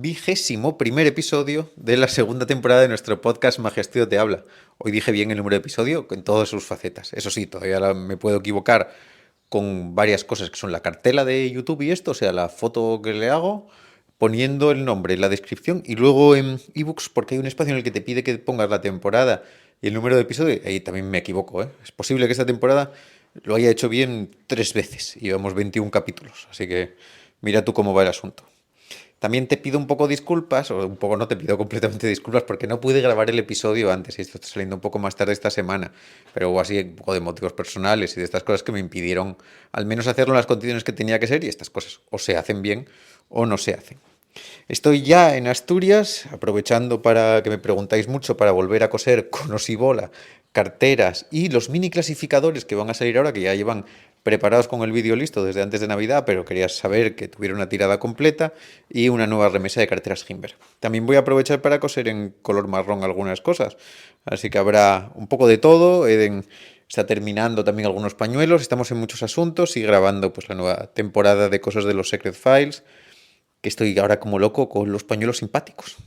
21º episodio de la segunda temporada de nuestro podcast Magestio te habla. Hoy dije bien el número de episodio en todas sus facetas. Eso sí, todavía me puedo equivocar con varias cosas que son la cartela de YouTube y esto, o sea, la foto que le hago, poniendo el nombre, la descripción y luego en ebooks, porque hay un espacio en el que te pide que pongas la temporada y el número de episodio. Ahí también me equivoco, ¿eh? Es posible que esta temporada lo haya hecho bien 3 veces y llevamos 21 capítulos, así que mira tú cómo va el asunto. También te pido un poco disculpas, o un poco no te pido completamente disculpas, porque no pude grabar el episodio antes y esto está saliendo un poco más tarde esta semana, pero hubo así un poco de motivos personales y de estas cosas que me impidieron al menos hacerlo en las condiciones que tenía que ser y estas cosas o se hacen bien o no se hacen. Estoy ya en Asturias, aprovechando para que me preguntáis mucho para volver a coser conos y bola, carteras y los mini clasificadores que van a salir ahora, que ya llevan preparados con el vídeo listo desde antes de Navidad, pero quería saber que tuviera una tirada completa y una nueva remesa de carteras Himber. También voy a aprovechar para coser en color marrón algunas cosas, así que habrá un poco de todo. Eden está terminando también algunos pañuelos, estamos en muchos asuntos y grabando pues la nueva temporada de cosas de los Secret Files, que estoy ahora como loco con los pañuelos simpáticos.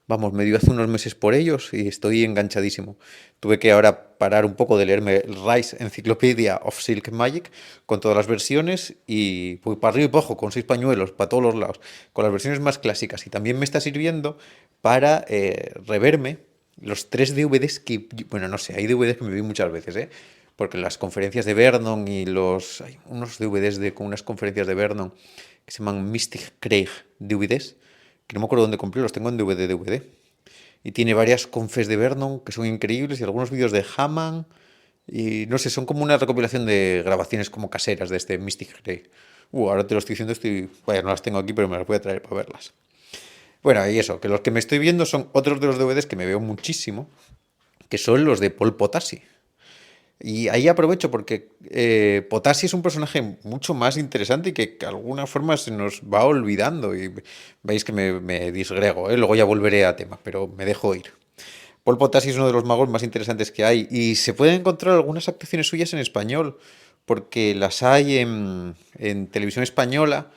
Vamos, me dio hace unos meses por ellos y estoy enganchadísimo. Tuve que ahora parar un poco de leerme el Rice Encyclopedia of Silk Magic con todas las versiones y voy para arriba y para abajo con 6 pañuelos para todos los lados, con las versiones más clásicas. Y también me está sirviendo para reverme los 3 DVDs que, bueno, no sé, hay DVDs que me vi muchas veces, ¿eh? Porque las conferencias de Vernon y los... Hay unos DVDs con unas conferencias de Vernon que se llaman Mystic Craig DVDs, que no me acuerdo dónde compré, los tengo en DVD. Y tiene varias confes de Vernon que son increíbles y algunos vídeos de Hammond. Y no sé, son como una recopilación de grabaciones como caseras de este Mystic Craig. Ahora te lo estoy diciendo, vaya, no las tengo aquí, pero me las voy a traer para verlas. Bueno, y eso, que los que me estoy viendo son otros de los DVDs que me veo muchísimo, que son los de Paul Potassi. Y ahí aprovecho porque Potassi es un personaje mucho más interesante y que de alguna forma se nos va olvidando. Y veis que me disgrego, ¿eh? Luego ya volveré a tema, pero me dejo ir. Paul Potassi es uno de los magos más interesantes que hay y se pueden encontrar algunas actuaciones suyas en español, porque las hay en televisión española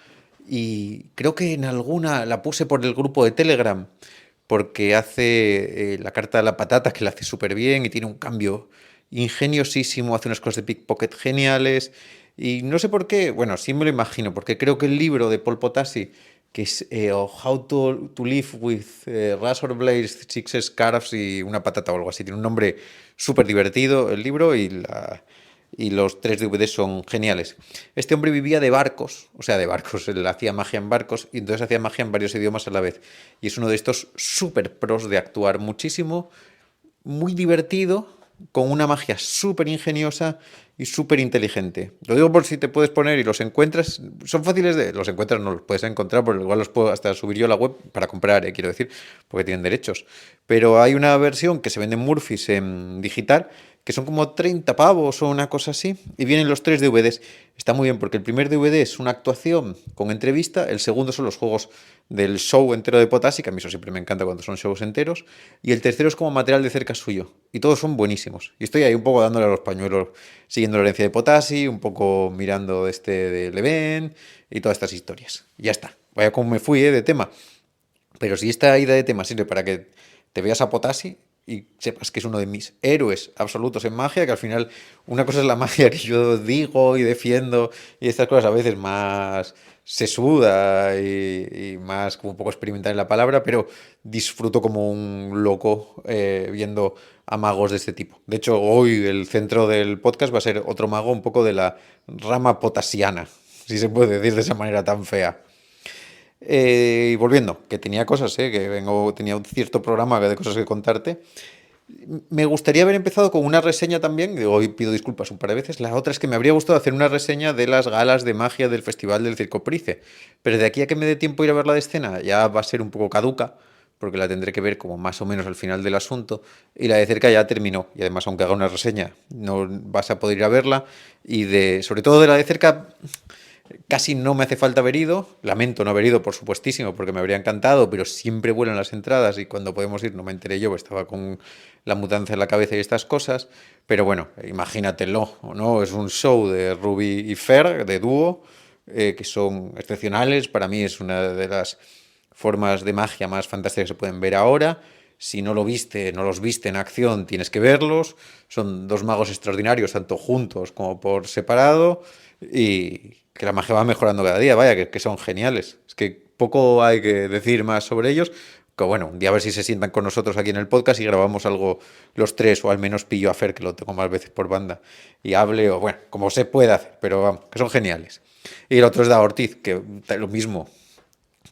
y creo que en alguna la puse por el grupo de Telegram, porque hace la carta de la patata, que la hace súper bien y tiene un cambio ingeniosísimo, hace unas cosas de pickpocket geniales. Y no sé por qué, bueno, sí me lo imagino, porque creo que el libro de Paul Potassi, que es How to Live with Razor Blades, Six Scarves y una patata o algo así, tiene un nombre súper divertido el libro y los 3 DVDs son geniales. Este hombre vivía de barcos, o sea, de barcos, él hacía magia en barcos y entonces hacía magia en varios idiomas a la vez. Y es uno de estos súper pros de actuar muchísimo, muy divertido, con una magia súper ingeniosa y súper inteligente. Lo digo por si te puedes poner y los encuentras. Son fáciles de... Los encuentras, no los puedes encontrar, porque igual los puedo hasta subir yo a la web para comprar, quiero decir, porque tienen derechos. Pero hay una versión que se vende en Murphys en digital, que son como 30 pavos o una cosa así, y vienen los 3 DVDs. Está muy bien, porque el primer DVD es una actuación con entrevista, el segundo son los juegos del show entero de Potassi, que a mí eso siempre me encanta cuando son shows enteros, y el tercero es como material de cerca suyo, y todos son buenísimos. Y estoy ahí un poco dándole a los pañuelos, siguiendo la herencia de Potassi, un poco mirando de Leven y todas estas historias. Y ya está, vaya como me fui de tema. Pero si esta ida de tema sirve para que te veas a Potassi y sepas que es uno de mis héroes absolutos en magia, que al final una cosa es la magia que yo digo y defiendo y estas cosas a veces más sesuda y más como un poco experimental en la palabra, pero disfruto como un loco viendo a magos de este tipo. De hecho, hoy el centro del podcast va a ser otro mago un poco de la rama potasiana, si se puede decir de esa manera tan fea. Y volviendo, que tenía cosas, tenía un cierto programa de cosas que contarte. Me gustaría haber empezado con una reseña también, hoy pido disculpas un par de veces. La otra es que me habría gustado hacer una reseña de las galas de magia del Festival del Circo Price. Pero de aquí a que me dé tiempo a ir a ver la de escena, ya va a ser un poco caduca, porque la tendré que ver como más o menos al final del asunto. Y la de cerca ya terminó. Y además, aunque haga una reseña, no vas a poder ir a verla. Y sobre todo de la de cerca, casi no me hace falta haber ido. Lamento no haber ido, por supuestísimo, porque me habría encantado, pero siempre vuelan las entradas y cuando podemos ir no me enteré yo, estaba con la mudanza en la cabeza y estas cosas. Pero bueno, imagínatelo, ¿no? Es un show de Ruby y Fer, de dúo, que son excepcionales. Para mí es una de las formas de magia más fantásticas que se pueden ver ahora. Si no los viste en acción, tienes que verlos. Son dos magos extraordinarios, tanto juntos como por separado, y que la magia va mejorando cada día, vaya, que son geniales. Es que poco hay que decir más sobre ellos. Que bueno, un día a ver si se sientan con nosotros aquí en el podcast y grabamos algo los tres, o al menos pillo a Fer, que lo tengo más veces por banda, y hable, o bueno, como se puede hacer, pero vamos, que son geniales. Y el otro es Da Ortiz, que lo mismo,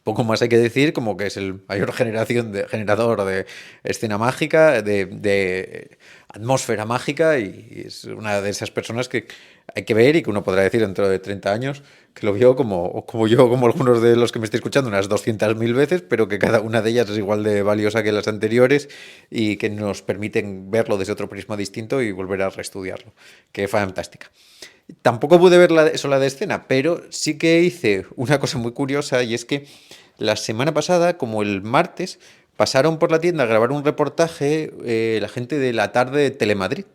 poco más hay que decir, como que es el mayor generador de escena mágica, de atmósfera mágica, y es una de esas personas que hay que ver y que uno podrá decir dentro de 30 años que lo vio como yo, como algunos de los que me estoy escuchando, unas 200.000 veces, pero que cada una de ellas es igual de valiosa que las anteriores y que nos permiten verlo desde otro prisma distinto y volver a reestudiarlo. Que fantástica. Tampoco pude ver la de escena, pero sí que hice una cosa muy curiosa, y es que la semana pasada, como el martes, pasaron por la tienda a grabar un reportaje la gente de la tarde de Telemadrid.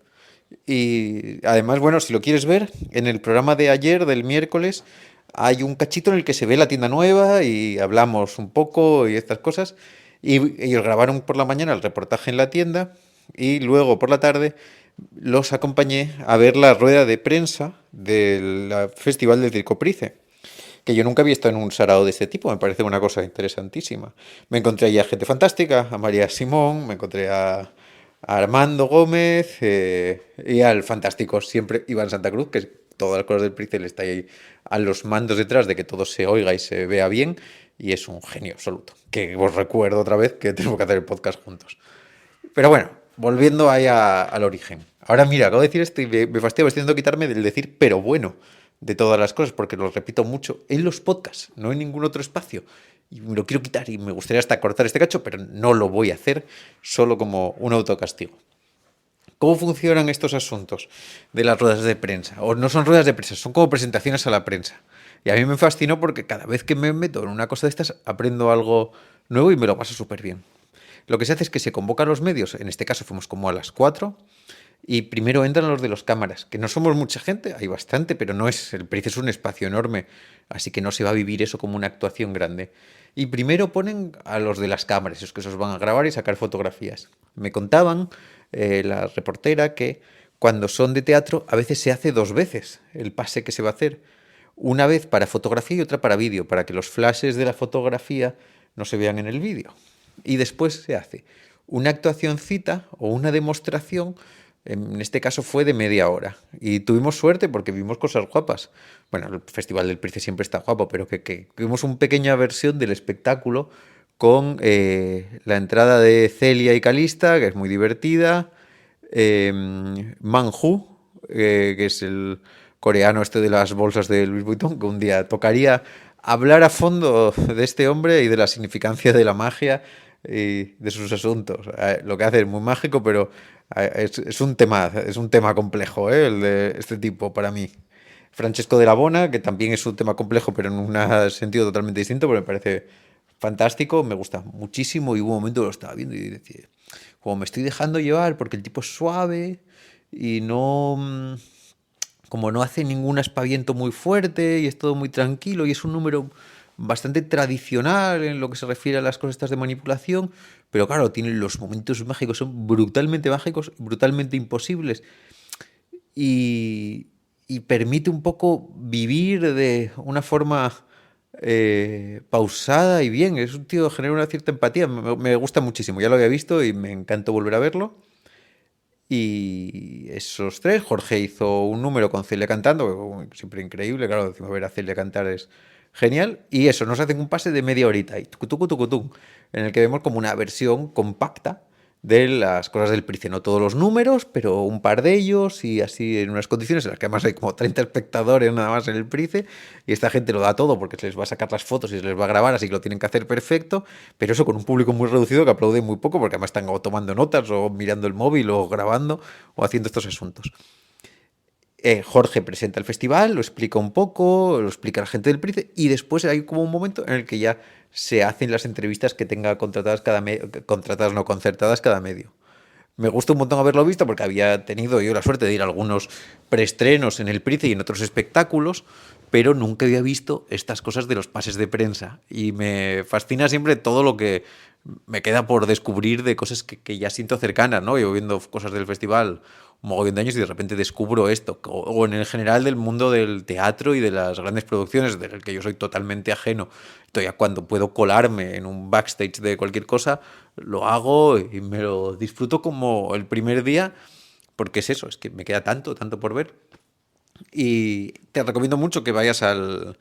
Y además, bueno, si lo quieres ver, en el programa de ayer, del miércoles, hay un cachito en el que se ve la tienda nueva y hablamos un poco y estas cosas. Y ellos grabaron por la mañana el reportaje en la tienda, y luego por la tarde los acompañé a ver la rueda de prensa del Festival del Circo Price, que yo nunca había visto en un sarao de este tipo. Me parece una cosa interesantísima. Me encontré ahí a gente fantástica, a María Simón, me encontré a Armando Gómez, y al fantástico siempre Iván Santa Cruz, que todas las cosas del Price está ahí a los mandos detrás de que todo se oiga y se vea bien, y es un genio absoluto. Que os recuerdo otra vez que tenemos que hacer el podcast juntos. Pero bueno, volviendo ahí al origen. Ahora mira, acabo de decir esto y me fastidio, estoy intentando quitarme del decir pero bueno de todas las cosas, porque lo repito mucho en los podcasts, no en ningún otro espacio. Y me lo quiero quitar y me gustaría hasta cortar este cacho, pero no lo voy a hacer, solo como un autocastigo. ¿Cómo funcionan estos asuntos de las ruedas de prensa? O no son ruedas de prensa, son como presentaciones a la prensa. Y a mí me fascinó porque cada vez que me meto en una cosa de estas aprendo algo nuevo y me lo paso súper bien. Lo que se hace es que se convocan los medios, en este caso fuimos como a las 4, y primero entran los de las cámaras, que no somos mucha gente, hay bastante, pero no es, el Price es un espacio enorme, así que no se va a vivir eso como una actuación grande. Y primero ponen a los de las cámaras, esos que esos van a grabar y sacar fotografías. Me contaban la reportera que cuando son de teatro a veces se hace dos veces el pase que se va a hacer. Una vez para fotografía y otra para vídeo, para que los flashes de la fotografía no se vean en el vídeo. Y después se hace una actuacióncita o una demostración, en este caso fue de media hora. Y tuvimos suerte porque vimos cosas guapas. Bueno, el Festival del Price siempre está guapo, pero que vimos una pequeña versión del espectáculo con la entrada de Celia y Calista, que es muy divertida, Manju, que es el coreano este de las bolsas de Louis Vuitton, que un día tocaría hablar a fondo de este hombre y de la significancia de la magia y de sus asuntos. Lo que hace es muy mágico, pero es un tema complejo, el de este tipo para mí. Francesco de la Bona, que también es un tema complejo, pero en un sentido totalmente distinto, porque me parece fantástico, me gusta muchísimo, y hubo un momento que lo estaba viendo y decía, como me estoy dejando llevar porque el tipo es suave y no, como no hace ningún aspaviento muy fuerte y es todo muy tranquilo y es un número bastante tradicional en lo que se refiere a las cosas estas de manipulación, pero claro, tiene los momentos mágicos, son brutalmente mágicos, brutalmente imposibles, y permite un poco vivir de una forma pausada y bien. Es un tío que genera una cierta empatía, me gusta muchísimo, ya lo había visto y me encantó volver a verlo. Y esos tres, Jorge hizo un número con Celia cantando, siempre increíble, claro, encima ver a Celia cantar es genial. Y eso, nos hacen un pase de media horita, y tucu, tucu, tucu, en el que vemos como una versión compacta de las cosas del Price. No todos los números, pero un par de ellos, y así en unas condiciones en las que además hay como 30 espectadores nada más en el Price, y esta gente lo da todo porque se les va a sacar las fotos y se les va a grabar, así que lo tienen que hacer perfecto, pero eso con un público muy reducido que aplaude muy poco, porque además están o tomando notas o mirando el móvil o grabando o haciendo estos asuntos. Jorge presenta el festival, lo explica un poco, lo explica a la gente del Price, y después hay como un momento en el que ya se hacen las entrevistas que tenga contratadas contratadas no concertadas cada medio. Me gusta un montón haberlo visto porque había tenido yo la suerte de ir a algunos preestrenos en el Price y en otros espectáculos, pero nunca había visto estas cosas de los pases de prensa. Y me fascina siempre todo lo que me queda por descubrir de cosas que ya siento cercanas, ¿no? Yo viendo cosas del festival un mogollón de años y de repente descubro esto. O en el general del mundo del teatro y de las grandes producciones, del que yo soy totalmente ajeno. Entonces ya cuando puedo colarme en un backstage de cualquier cosa, lo hago y me lo disfruto como el primer día, porque es eso, es que me queda tanto, tanto por ver. Y te recomiendo mucho que vayas al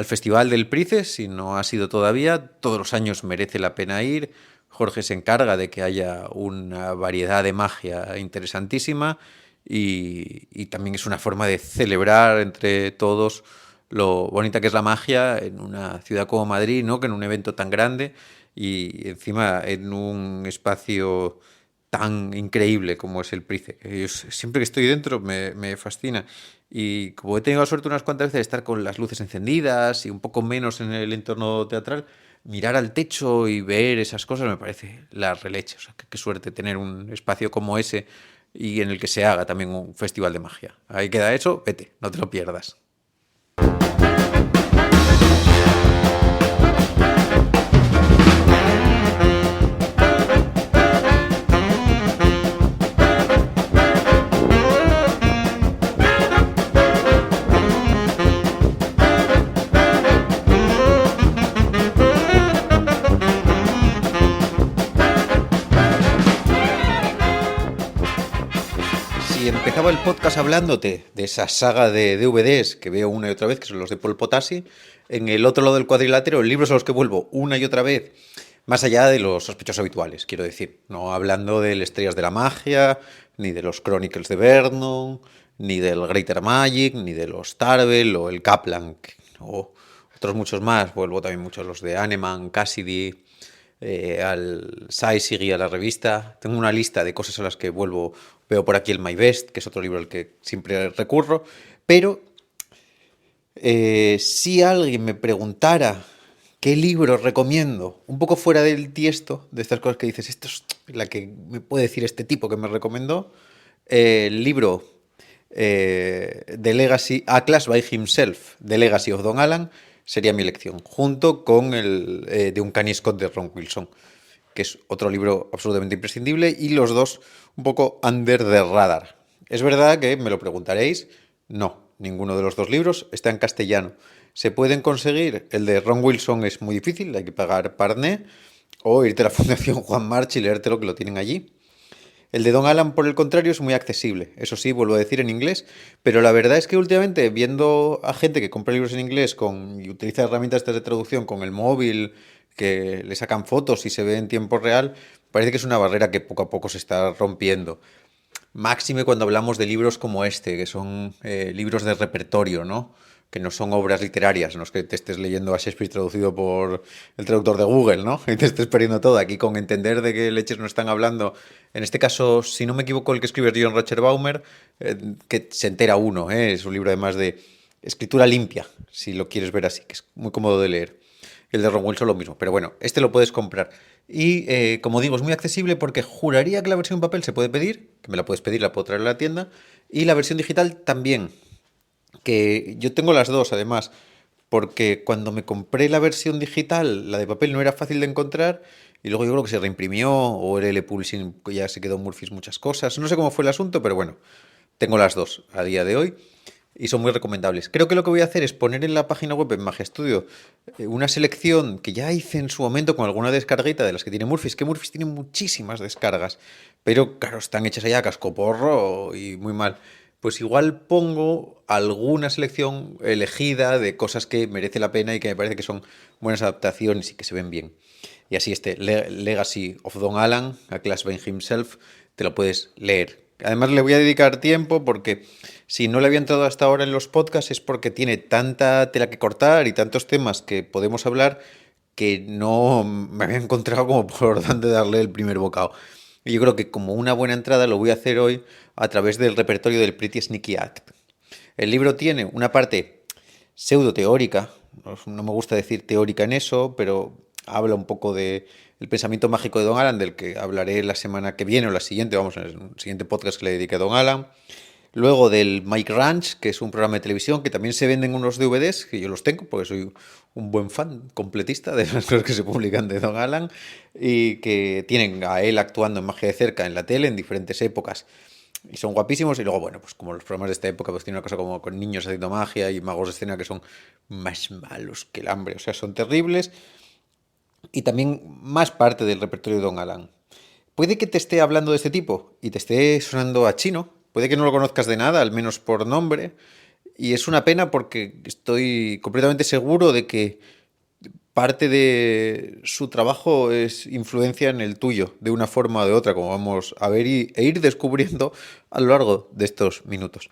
Festival del Price, si no has ido todavía. Todos los años merece la pena ir. Jorge se encarga de que haya una variedad de magia interesantísima y también es una forma de celebrar entre todos lo bonita que es la magia en una ciudad como Madrid, ¿no? Que en un evento tan grande y encima en un espacio tan increíble como es el Price. Siempre que estoy dentro me fascina. Y como he tenido la suerte unas cuantas veces de estar con las luces encendidas y un poco menos en el entorno teatral, mirar al techo y ver esas cosas me parece la releche. O sea, qué suerte tener un espacio como ese y en el que se haga también un festival de magia. Ahí queda eso, vete, no te lo pierdas. Si empezaba el podcast hablándote de esa saga de DVDs que veo una y otra vez, que son los de Paul Potasi, en el otro lado del cuadrilátero, libros a los que vuelvo una y otra vez, más allá de los sospechosos habituales, quiero decir, no hablando de Estrellas de la Magia, ni de los Chronicles de Vernon, ni del Greater Magic, ni de los Tarvel o el Kaplan, o otros muchos más, vuelvo también muchos los de Hanneman, Cassidy, al Saisig y a la revista. Tengo una lista de cosas a las que vuelvo. Veo por aquí el My Best, que es otro libro al que siempre recurro. Pero si alguien me preguntara qué libro recomiendo, un poco fuera del tiesto, de estas cosas que dices, esto es la que me puede decir este tipo que me recomendó, el libro The Legacy, Atlas by Himself, The Legacy of Don Allan, sería mi elección, junto con el de Uncanny Scott de Ron Wilson, que es otro libro absolutamente imprescindible, y los dos un poco under the radar. Es verdad que me lo preguntaréis, no, ninguno de los dos libros está en castellano. ¿Se pueden conseguir? El de Ron Wilson es muy difícil, hay que pagar Parné, o irte a la Fundación Juan March y leértelo, que lo tienen allí. El de Don Allan, por el contrario, es muy accesible. Eso sí, vuelvo a decir en inglés, pero la verdad es que últimamente, viendo a gente que compra libros en inglés y utiliza herramientas de traducción con el móvil, que le sacan fotos y se ve en tiempo real, parece que es una barrera que poco a poco se está rompiendo. Máxime cuando hablamos de libros como este, que son libros de repertorio, ¿no? Que no son obras literarias, no es que te estés leyendo a Shakespeare traducido por el traductor de Google, ¿no? Y te estés perdiendo todo. Aquí con entender de qué leches nos están hablando. En este caso, si no me equivoco, el que escribe es John Roger Baumer, que se entera uno, ¿eh? Es un libro además de escritura limpia, si lo quieres ver así, que es muy cómodo de leer. El de Ron Wilson lo mismo, pero bueno, este lo puedes comprar. Y como digo, es muy accesible porque juraría que la versión en papel se puede pedir, que me la puedes pedir, la puedo traer a la tienda, y la versión digital también, que yo tengo las dos además, porque cuando me compré la versión digital, la de papel no era fácil de encontrar, y luego yo creo que se reimprimió, o el L Publishing ya se quedó Murphys muchas cosas, no sé cómo fue el asunto, pero bueno, tengo las dos a día de hoy y son muy recomendables. Creo que lo que voy a hacer es poner en la página web en Magia Studio una selección que ya hice en su momento con alguna descarguita de las que tiene Murphys, que Murphys tiene muchísimas descargas, pero claro, están hechas allá a cascoporro y muy mal. Pues igual pongo alguna selección elegida de cosas que merece la pena y que me parece que son buenas adaptaciones y que se ven bien. Y así Legacy of Don Allan, A Class by Himself, te lo puedes leer. Además le voy a dedicar tiempo porque si no le había entrado hasta ahora en los podcasts es porque tiene tanta tela que cortar y tantos temas que podemos hablar que no me había encontrado como por dónde darle el primer bocado. Y yo creo que como una buena entrada lo voy a hacer hoy a través del repertorio del Pretty Sneaky Act. El libro tiene una parte pseudo teórica, no me gusta decir teórica en eso, pero habla un poco de el pensamiento mágico de Don Alan, del que hablaré la semana que viene o la siguiente, vamos, en el siguiente podcast que le dedique a Don Alan. Luego del Mike Ranch, que es un programa de televisión que también se venden unos DVDs, que yo los tengo porque soy un buen fan completista de las cosas que se publican de Don Alan y que tienen a él actuando en magia de cerca en la tele en diferentes épocas. Y son guapísimos. Y luego, bueno, pues como los programas de esta época, pues tiene una cosa como con niños haciendo magia y magos de escena que son más malos que el hambre. O sea, son terribles. Y también más parte del repertorio de Don Alan. Puede que te esté hablando de este tipo y te esté sonando a chino. Puede que no lo conozcas de nada, al menos por nombre. Y es una pena porque estoy completamente seguro de que parte de su trabajo es influencia en el tuyo, de una forma o de otra, como vamos a ver e ir descubriendo a lo largo de estos minutos.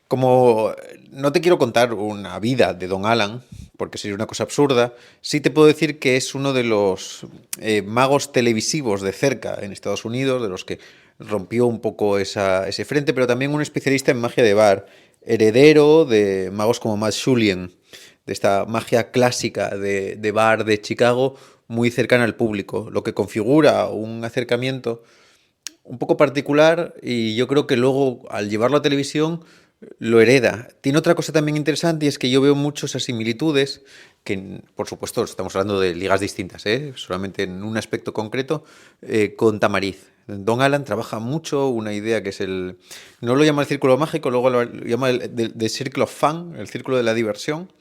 Como no te quiero contar una vida de Don Alan, porque sería una cosa absurda, sí te puedo decir que es uno de los magos televisivos de cerca en Estados Unidos, de los que rompió un poco ese frente, pero también un especialista en magia de bar, heredero de magos como Matt Shulian, de esta magia clásica de bar de Chicago, muy cercana al público, lo que configura un acercamiento un poco particular y yo creo que luego al llevarlo a televisión lo hereda. Tiene otra cosa también interesante y es que yo veo muchas similitudes, que por supuesto estamos hablando de ligas distintas, solamente en un aspecto concreto, con Tamariz. Don Alan trabaja mucho una idea que es no lo llama el círculo mágico, luego lo llama el Circle of Fun, el círculo de la diversión,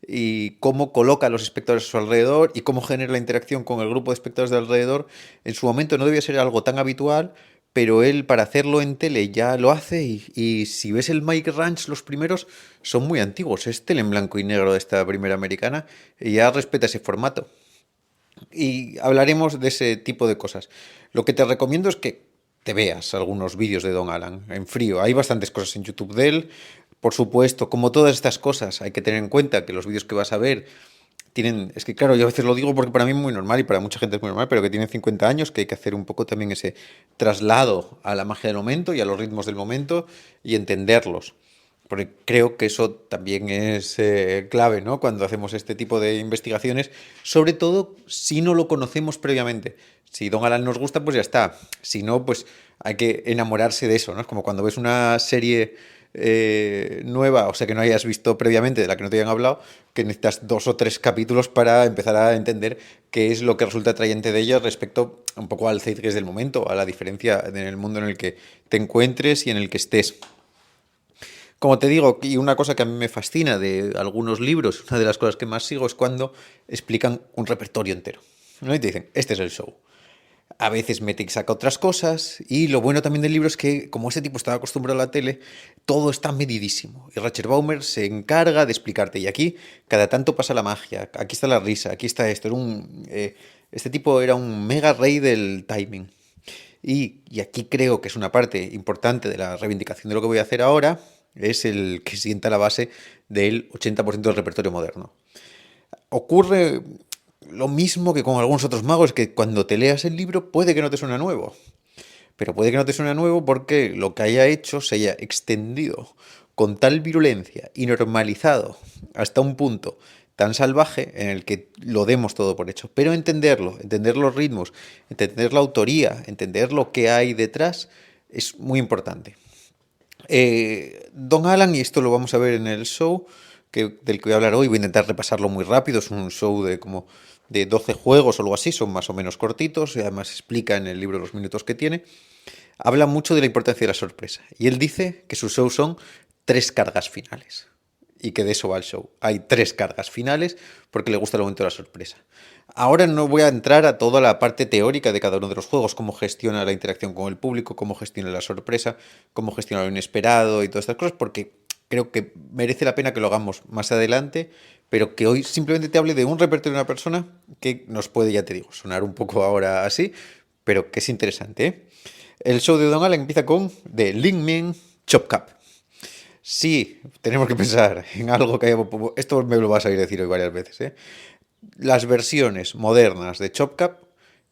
y cómo coloca a los espectadores a su alrededor y cómo genera la interacción con el grupo de espectadores de alrededor. En su momento no debía ser algo tan habitual, pero él para hacerlo en tele ya lo hace y si ves el Mike Ranch, los primeros son muy antiguos, es tele en blanco y negro de esta primera americana y ya respeta ese formato. Y hablaremos de ese tipo de cosas. Lo que te recomiendo es que te veas algunos vídeos de Don Alan en frío. Hay bastantes cosas en YouTube de él. Por supuesto, como todas estas cosas, hay que tener en cuenta que los vídeos que vas a ver tienen, es que claro, yo a veces lo digo porque para mí es muy normal y para mucha gente es muy normal, pero que tienen 50 años, que hay que hacer un poco también ese traslado a la magia del momento y a los ritmos del momento y entenderlos. Porque creo que eso también es clave, ¿no? Cuando hacemos este tipo de investigaciones, sobre todo si no lo conocemos previamente. Si Don Alan nos gusta, pues ya está. Si no, pues hay que enamorarse de eso, ¿no? Es como cuando ves una serie nueva, o sea, que no hayas visto previamente, de la que no te hayan hablado, que necesitas 2 o 3 capítulos para empezar a entender qué es lo que resulta atrayente de ella respecto un poco al zeitgeist del momento, a la diferencia en el mundo en el que te encuentres y en el que estés. Como te digo, y una cosa que a mí me fascina de algunos libros, una de las cosas que más sigo es cuando explican un repertorio entero, ¿no? Y te dicen, este es el show. A veces mete y saca otras cosas, y lo bueno también del libro es que, como ese tipo estaba acostumbrado a la tele, todo está medidísimo. Y Richard Baumer se encarga de explicarte, y aquí cada tanto pasa la magia, aquí está la risa, aquí está esto. Este tipo era un mega rey del timing. Y aquí creo que es una parte importante de la reivindicación de lo que voy a hacer ahora, es el que sienta la base del 80% del repertorio moderno. Ocurre lo mismo que con algunos otros magos, que cuando te leas el libro puede que no te suene nuevo, pero puede que no te suene nuevo porque lo que haya hecho se haya extendido con tal virulencia y normalizado hasta un punto tan salvaje en el que lo demos todo por hecho. Pero entenderlo, entender los ritmos, entender la autoría, entender lo que hay detrás, es muy importante. Don Alan, y esto lo vamos a ver en el show del que voy a hablar hoy, voy a intentar repasarlo muy rápido, es un show de como de 12 juegos o algo así, son más o menos cortitos, y además explica en el libro los minutos que tiene. Habla mucho de la importancia de la sorpresa, y él dice que sus shows son 3 cargas finales, y que de eso va el show. Hay 3 cargas finales porque le gusta el momento de la sorpresa. Ahora no voy a entrar a toda la parte teórica de cada uno de los juegos, cómo gestiona la interacción con el público, cómo gestiona la sorpresa, cómo gestiona lo inesperado y todas estas cosas, porque creo que merece la pena que lo hagamos más adelante, pero que hoy simplemente te hable de un repertorio de una persona que nos puede, ya te digo, sonar un poco ahora así, pero que es interesante, ¿eh? El show de Don Alan empieza con The Lin Ming Chop Cup. Sí, tenemos que pensar en algo que haya... Esto me lo vas a ir a decir hoy varias veces, ¿eh? Las versiones modernas de Chop Cup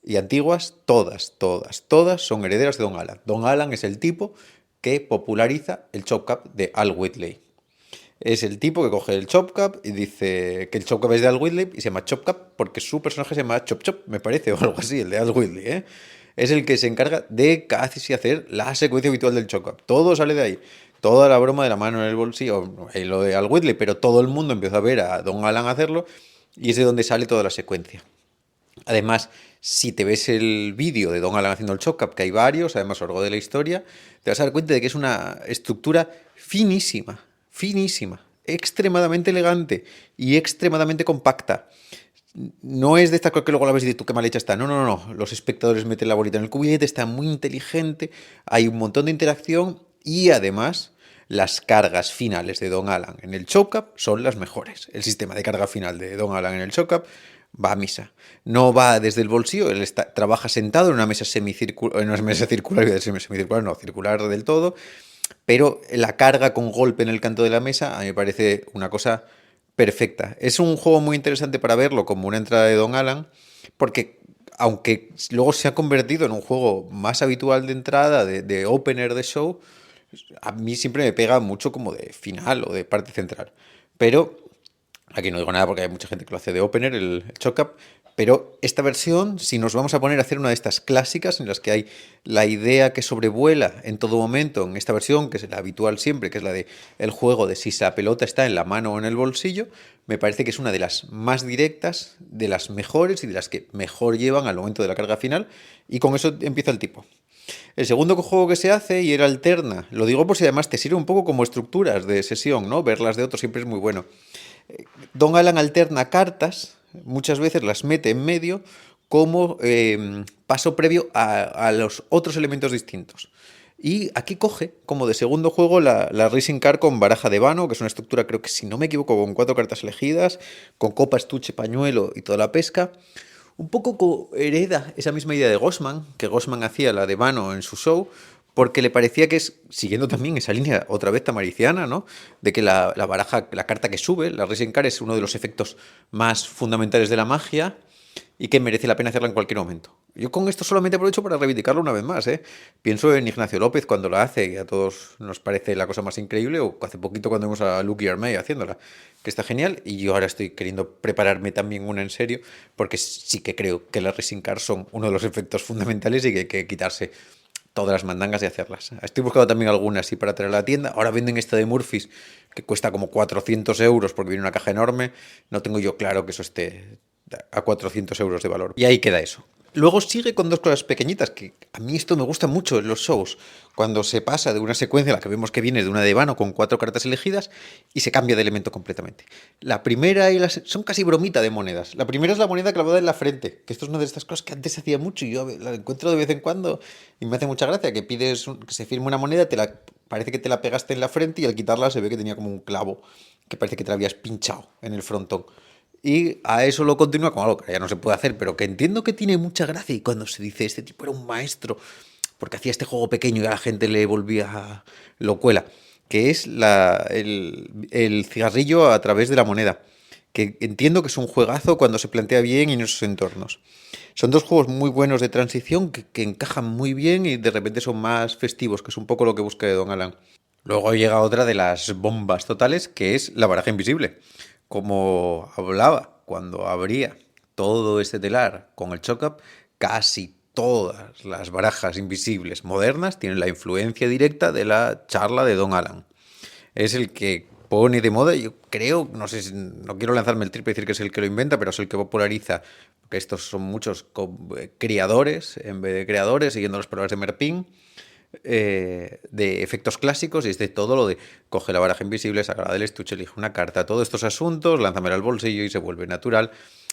y antiguas, todas son herederas de Don Alan. Don Alan es el tipo que populariza el Chop Cup de Al Whitley. Es el tipo que coge el Chop Cap y dice que el Chop Cap es de Al Whitley y se llama Chop Cap porque su personaje se llama Chop Chop, me parece, o algo así, el de Al Whitley, ¿eh? Es el que se encarga de casi hacer la secuencia habitual del Chop Cap. Todo sale de ahí. Toda la broma de la mano en el bolsillo, lo de Al Whitley, pero todo el mundo empieza a ver a Don Alan hacerlo y es de donde sale toda la secuencia. Además, si te ves el vídeo de Don Alan haciendo el Chop Cap, que hay varios, además a lo largo de la historia, te vas a dar cuenta de que es una estructura finísima, finísima, extremadamente elegante y extremadamente compacta. No es de esta cosa que luego la ves y dices tú qué mal hecha está. No, no, no, no. Los espectadores meten la bolita en el cubillete, está muy inteligente, hay un montón de interacción y además las cargas finales de Don Alan en el Chop Cap son las mejores. El sistema de carga final de Don Alan en el Chop Cap va a misa. No va desde el bolsillo, él trabaja sentado en una mesa semicircular, en una mesa circular, voy a decir semicircular, no, circular del todo, pero la carga con golpe en el canto de la mesa a mí me parece una cosa perfecta. Es un juego muy interesante para verlo como una entrada de Don Alan, porque aunque luego se ha convertido en un juego más habitual de entrada, de opener de show, a mí siempre me pega mucho como de final o de parte central. Pero aquí no digo nada porque hay mucha gente que lo hace de opener, el Shock Up. Pero esta versión, si nos vamos a poner a hacer una de estas clásicas en las que hay la idea que sobrevuela en todo momento en esta versión, que es la habitual siempre, que es la de el juego de si la pelota está en la mano o en el bolsillo, me parece que es una de las más directas, de las mejores y de las que mejor llevan al momento de la carga final. Y con eso empieza el tipo. El segundo juego que se hace y él alterna, lo digo por si además te sirve un poco como estructuras de sesión, ¿no? Verlas de otros siempre es muy bueno. Don Alan alterna cartas, muchas veces las mete en medio como paso previo a los otros elementos distintos. Y aquí coge como de segundo juego la Racing Card con baraja de vano, que es una estructura, creo que si no me equivoco, con 4 cartas elegidas, con copa, estuche, pañuelo y toda la pesca. Un poco hereda esa misma idea de Gossman, que Gossman hacía la de vano en su show, porque le parecía que es, siguiendo también esa línea otra vez tamariciana, ¿no? De que la baraja, la carta que sube, la Racing Card, es uno de los efectos más fundamentales de la magia y que merece la pena hacerla en cualquier momento. Yo con esto solamente aprovecho para reivindicarlo una vez más, ¿eh? Pienso en Ignacio López cuando la hace, y a todos nos parece la cosa más increíble, o hace poquito cuando vimos a Lucky Armey haciéndola, que está genial, y yo ahora estoy queriendo prepararme también una en serio, porque sí que creo que las Racing Cards son uno de los efectos fundamentales y que hay que quitarse todas las mandangas y hacerlas. Estoy buscando también algunas así para traer a la tienda. Ahora venden esta de Murphys que cuesta como 400 euros porque viene una caja enorme. No tengo yo claro que eso esté a 400 euros de valor. Y ahí queda eso. Luego sigue con dos cosas pequeñitas, que a mí esto me gusta mucho en los shows, cuando se pasa de una secuencia en la que vemos que viene de una de vano con 4 cartas elegidas y se cambia de elemento completamente. La primera y son casi bromita de monedas. La primera es la moneda clavada en la frente, que esto es una de estas cosas que antes se hacía mucho y yo la encuentro de vez en cuando y me hace mucha gracia, que pides que se firme una moneda, parece que te la pegaste en la frente y al quitarla se ve que tenía como un clavo, que parece que te la habías pinchado en el frontón. Y a eso lo continúa con algo que ya no se puede hacer, pero que entiendo que tiene mucha gracia. Y cuando se dice, este tipo era un maestro, porque hacía este juego pequeño y a la gente le volvía locuela, que es el cigarrillo a través de la moneda, que entiendo que es un juegazo cuando se plantea bien y en esos entornos. Son dos juegos muy buenos de transición que encajan muy bien y de repente son más festivos, que es un poco lo que busca de Don Alan. Luego llega otra de las bombas totales, que es la baraja invisible. Como hablaba, cuando abría todo este telar con el Choc-Up, casi todas las barajas invisibles modernas tienen la influencia directa de la charla de Don Alan. Es el que pone de moda, yo creo, no sé, no quiero lanzarme el triple y decir que es el que lo inventa, pero es el que populariza, porque estos son muchos criadores en vez de creadores, siguiendo las palabras de Merpin, de efectos clásicos, y es de todo lo de coge la baraja invisible, saca del estuche, elige una carta, todos estos asuntos, lánzamela al bolsillo y se vuelve natural.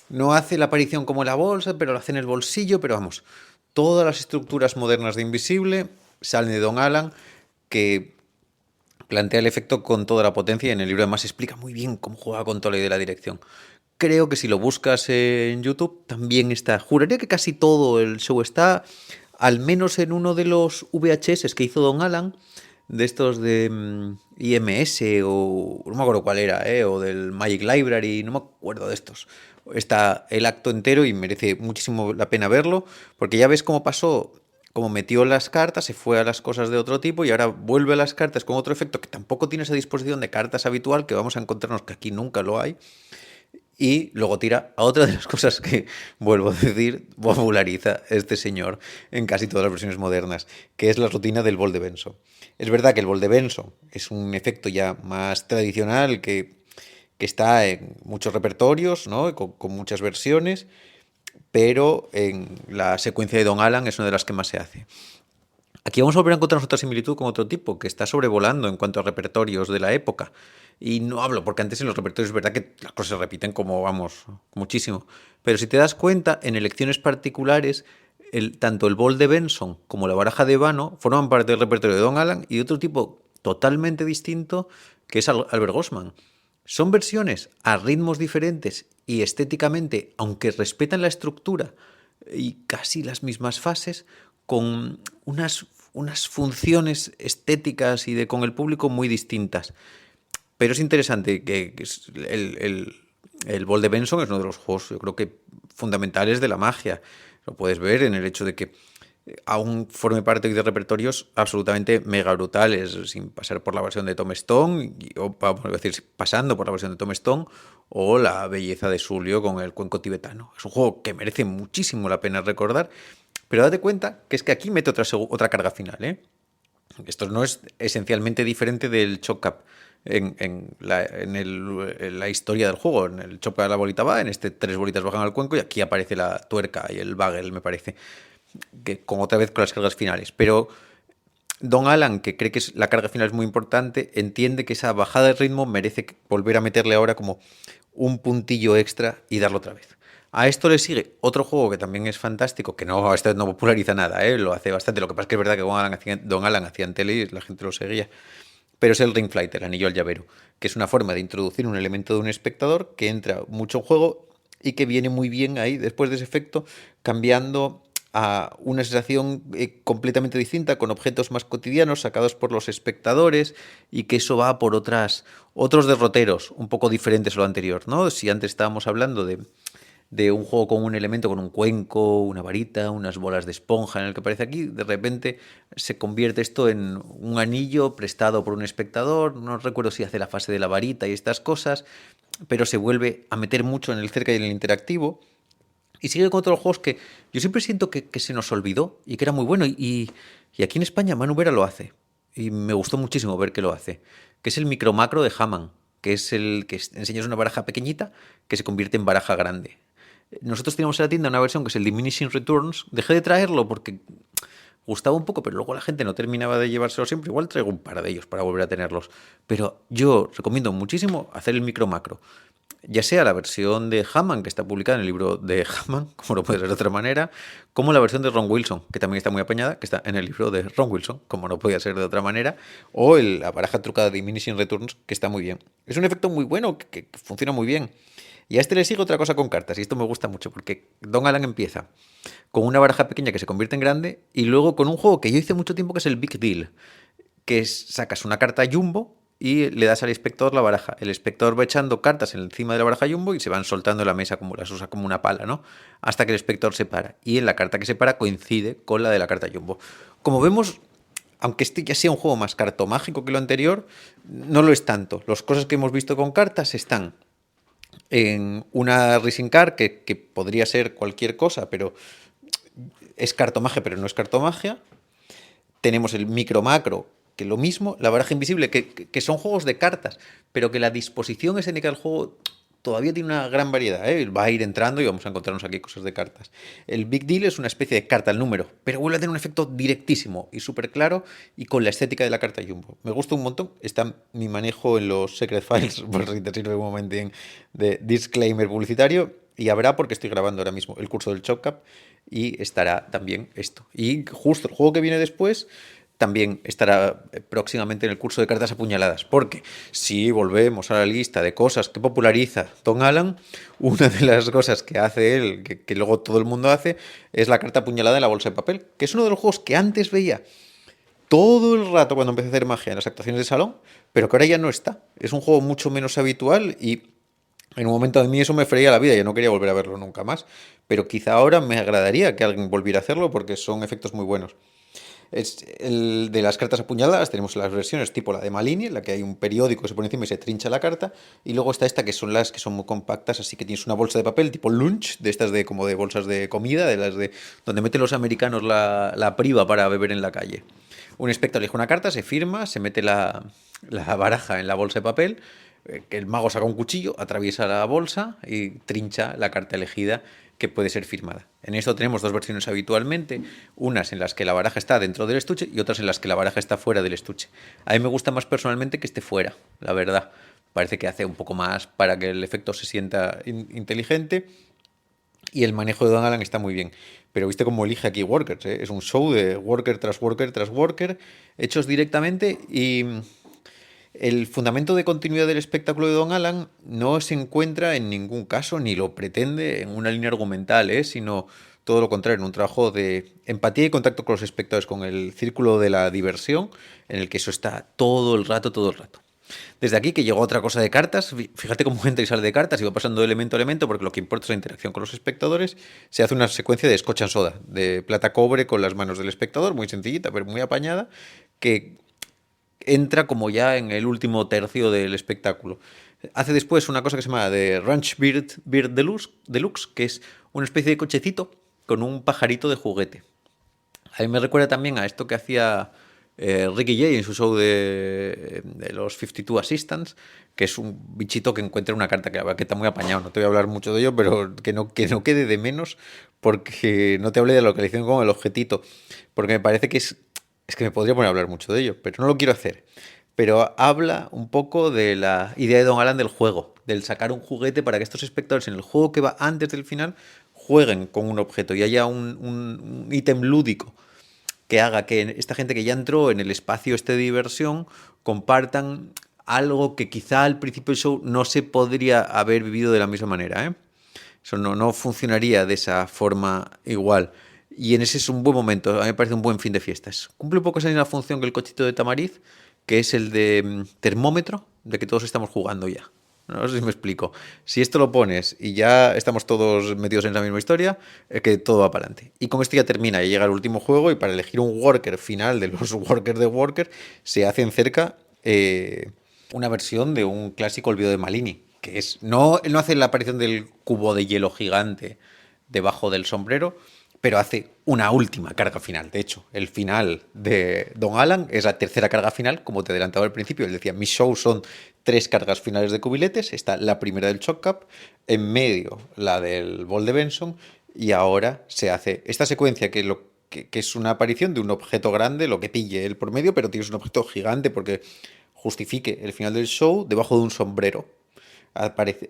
No hace la aparición como la bolsa, pero lo hace en el bolsillo, pero vamos, todas las estructuras modernas de Invisible salen de Don Alan, que plantea el efecto con toda la potencia y en el libro además explica muy bien cómo juega con toda la idea de la dirección. Creo que si lo buscas en YouTube también está. Juraría que casi todo el show está, al menos en uno de los VHS que hizo Don Alan, de estos de IMS o no me acuerdo cuál era, o del Magic Library, no me acuerdo de estos. Está el acto entero y merece muchísimo la pena verlo, porque ya ves cómo pasó como metió las cartas, se fue a las cosas de otro tipo y ahora vuelve a las cartas con otro efecto que tampoco tiene esa disposición de cartas habitual que vamos a encontrarnos, que aquí nunca lo hay. Y luego tira a otra de las cosas que, vuelvo a decir, populariza este señor en casi todas las versiones modernas, que es la rutina del bol de Benson. Es verdad que el bol de Benson es un efecto ya más tradicional que está en muchos repertorios, ¿no? Con muchas versiones, pero en la secuencia de Don Alan es una de las que más se hace. Aquí vamos a volver a encontrarnos otra similitud con otro tipo, que está sobrevolando en cuanto a repertorios de la época. Y no hablo, porque antes en los repertorios es verdad que las cosas se repiten como, vamos, muchísimo. Pero si te das cuenta, en elecciones particulares, tanto el bol de Benson como la baraja de Vano forman parte del repertorio de Don Alan y de otro tipo totalmente distinto, que es Albert Grossman. Son versiones a ritmos diferentes y estéticamente, aunque respetan la estructura y casi las mismas fases, con unas funciones estéticas y con el público muy distintas. Pero es interesante que el bol de Benson es uno de los juegos, yo creo que fundamentales de la magia. Lo puedes ver en el hecho de que aún forme parte de repertorios absolutamente mega brutales, sin pasar por la versión de Tom Stone, o vamos a decir, pasando por la versión de Tom Stone, o la belleza de Sulio con el cuenco tibetano. Es un juego que merece muchísimo la pena recordar, pero date cuenta que es que aquí mete otra carga final, ¿eh? Esto no es esencialmente diferente del Chop Up en la historia del juego. En el Chop Up la bolita va, en este 3 bolitas bajan al cuenco y aquí aparece la tuerca y el bagel, me parece, que con otra vez con las cargas finales. Pero Don Alan, que cree que la carga final es muy importante, entiende que esa bajada de ritmo merece volver a meterle ahora como un puntillo extra y darlo otra vez. A esto le sigue otro juego que también es fantástico, que no, este no populariza nada, lo hace bastante. Lo que pasa es que es verdad que Don Alan hacía en tele y la gente lo seguía. Pero es el Ring Flight, el anillo al llavero, que es una forma de introducir un elemento de un espectador que entra mucho en juego y que viene muy bien ahí, después de ese efecto, cambiando a una sensación completamente distinta, con objetos más cotidianos sacados por los espectadores, y que eso va por otros derroteros un poco diferentes a lo anterior, ¿no? Si antes estábamos hablando de un juego con un elemento, con un cuenco, una varita, unas bolas de esponja en el que aparece aquí, de repente se convierte esto en un anillo prestado por un espectador. No recuerdo si hace la fase de la varita y estas cosas, pero se vuelve a meter mucho en el cerca y en el interactivo. Y sigue con otros juegos que yo siempre siento que se nos olvidó y que era muy bueno. Y aquí en España Manu Vera lo hace. Y me gustó muchísimo ver que lo hace. Que es el micro macro de Hammond, que es el que enseñas una baraja pequeñita que se convierte en baraja grande. Nosotros teníamos en la tienda una versión que es el Diminishing Returns. Dejé de traerlo porque gustaba un poco, pero luego la gente no terminaba de llevárselo siempre. Igual traigo un par de ellos para volver a tenerlos. Pero yo recomiendo muchísimo hacer el micro macro. Ya sea la versión de Hammond, que está publicada en el libro de Hammond, como no puede ser de otra manera, como la versión de Ron Wilson, que también está muy apañada, que está en el libro de Ron Wilson, como no podía ser de otra manera, o la baraja trucada de Diminishing Returns, que está muy bien. Es un efecto muy bueno, que funciona muy bien. Y a este le sigue otra cosa con cartas, y esto me gusta mucho, porque Don Alan empieza con una baraja pequeña que se convierte en grande, y luego con un juego que yo hice mucho tiempo, que es el Big Deal, que es, sacas una carta jumbo y le das al espectador la baraja. El espectador va echando cartas encima de la baraja jumbo y se van soltando en la mesa, como las usa como una pala, ¿no? Hasta que el espectador se para. Y en la carta que se para coincide con la de la carta jumbo. Como vemos, aunque este ya sea un juego más cartomágico que lo anterior, no lo es tanto. Las cosas que hemos visto con cartas están en una Racing Car, que podría ser cualquier cosa, pero es cartomagia, pero no es cartomagia. Tenemos el micro macro, que lo mismo, la baraja invisible, que son juegos de cartas, pero que la disposición escénica del juego todavía tiene una gran variedad, ¿eh? Va a ir entrando y vamos a encontrarnos aquí cosas de cartas. El Big Deal es una especie de carta al número, pero vuelve a tener un efecto directísimo y súper claro y con la estética de la carta Jumbo. Me gusta un montón. Está mi manejo en los Secret Files, por si te sirve un momento de disclaimer publicitario. Y habrá, porque estoy grabando ahora mismo el curso del Chop Cup y estará también esto. Y justo el juego que viene después también estará próximamente en el curso de cartas apuñaladas, porque si volvemos a la lista de cosas que populariza Don Alan, una de las cosas que hace él, que luego todo el mundo hace, es la carta apuñalada en la bolsa de papel, que es uno de los juegos que antes veía todo el rato cuando empecé a hacer magia en las actuaciones de salón, pero que ahora ya no está. Es un juego mucho menos habitual y En un momento de mí eso me freía la vida, yo no quería volver a verlo nunca más, pero quizá ahora me agradaría que alguien volviera a hacerlo porque son efectos muy buenos. Es el de las cartas apuñaladas, tenemos las versiones tipo la de Malini, en la que hay un periódico que se pone encima y se trincha la carta, y luego está esta que son las que son muy compactas, así que tienes una bolsa de papel tipo lunch, de estas de como de bolsas de comida, de las de donde meten los americanos la priva para beber en la calle. Un espectro elige una carta, se firma, se mete la baraja en la bolsa de papel, que el mago saca un cuchillo, atraviesa la bolsa y trincha la carta elegida que puede ser firmada. En esto tenemos dos versiones habitualmente, unas en las que la baraja está dentro del estuche y otras en las que la baraja está fuera del estuche. A mí me gusta más personalmente que esté fuera, la verdad. Parece que hace un poco más para que el efecto se sienta inteligente y el manejo de Don Alan está muy bien. Pero viste cómo elige aquí workers, ¿eh? Es un show de worker tras worker tras worker, hechos directamente y el fundamento de continuidad del espectáculo de Don Alan no se encuentra en ningún caso, ni lo pretende en una línea argumental, sino todo lo contrario, en un trabajo de empatía y contacto con los espectadores, con el círculo de la diversión, en el que eso está todo el rato, todo el rato. Desde aquí que llegó otra cosa de cartas, fíjate cómo entra y sale de cartas y va pasando de elemento a elemento porque lo que importa es la interacción con los espectadores. Se hace una secuencia de Scotch and Soda, de plata-cobre con las manos del espectador, muy sencillita pero muy apañada, que entra como ya en el último tercio del espectáculo. Hace después una cosa que se llama de Ranch Beard Deluxe, que es una especie de cochecito con un pajarito de juguete. A mí me recuerda también a esto que hacía Ricky Jay en su show de los 52 Assistants, que es un bichito que encuentra una carta que está muy apañado. No te voy a hablar mucho de ello, pero que no quede de menos porque no te hablé de la localización con el objetito, porque me parece que es que me podría poner a hablar mucho de ello, pero no lo quiero hacer. Pero habla un poco de la idea de Don Alan del juego, del sacar un juguete para que estos espectadores en el juego que va antes del final jueguen con un objeto y haya un ítem lúdico que haga que esta gente que ya entró en el espacio este de diversión compartan algo que quizá al principio del show no se podría haber vivido de la misma manera, ¿eh? Eso no funcionaría de esa forma igual. Y en ese es un buen momento, a mí me parece un buen fin de fiestas. Cumple un poco esa misma función que el cochito de Tamariz, que es el de termómetro, de que todos estamos jugando ya. No sé si me explico. Si esto lo pones y ya estamos todos metidos en la misma historia, es que todo va para adelante. Y con esto ya termina y llega el último juego y para elegir un worker final de los workers de worker se hacen cerca una versión de un clásico olvido de Malini, que es no hace la aparición del cubo de hielo gigante debajo del sombrero, pero hace una última carga final. De hecho, el final de Don Alan es la tercera carga final, como te adelantaba al principio. Él decía, mis shows son 3 cargas finales de cubiletes. Está la primera del Shock Cup, en medio la del Bol de Benson, y ahora se hace esta secuencia que es una aparición de un objeto grande, lo que pille él por medio, pero tienes un objeto gigante porque justifique el final del show debajo de un sombrero,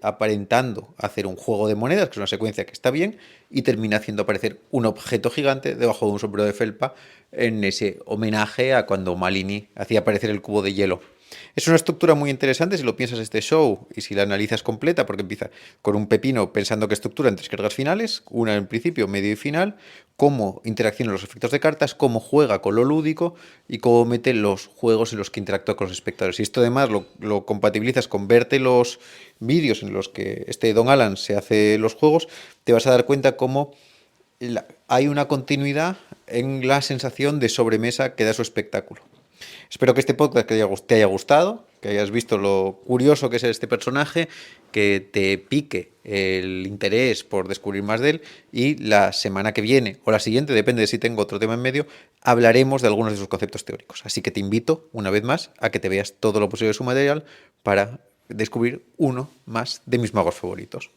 aparentando hacer un juego de monedas, que es una secuencia que está bien, y termina haciendo aparecer un objeto gigante debajo de un sombrero de felpa en ese homenaje a cuando Malini hacía aparecer el cubo de hielo. Es una estructura muy interesante si lo piensas este show y si la analizas completa, porque empieza con un pepino pensando que estructura en 3 cargas finales, una en principio, medio y final, cómo interacciona los efectos de cartas, cómo juega con lo lúdico y cómo mete los juegos en los que interactúa con los espectadores. Y esto además lo compatibilizas con verte los vídeos en los que este Don Alan se hace los juegos, te vas a dar cuenta cómo hay una continuidad en la sensación de sobremesa que da su espectáculo. Espero que este podcast te haya gustado, que hayas visto lo curioso que es este personaje, que te pique el interés por descubrir más de él y la semana que viene o la siguiente, depende de si tengo otro tema en medio, hablaremos de algunos de sus conceptos teóricos. Así que te invito una vez más a que te veas todo lo posible de su material para descubrir uno más de mis magos favoritos.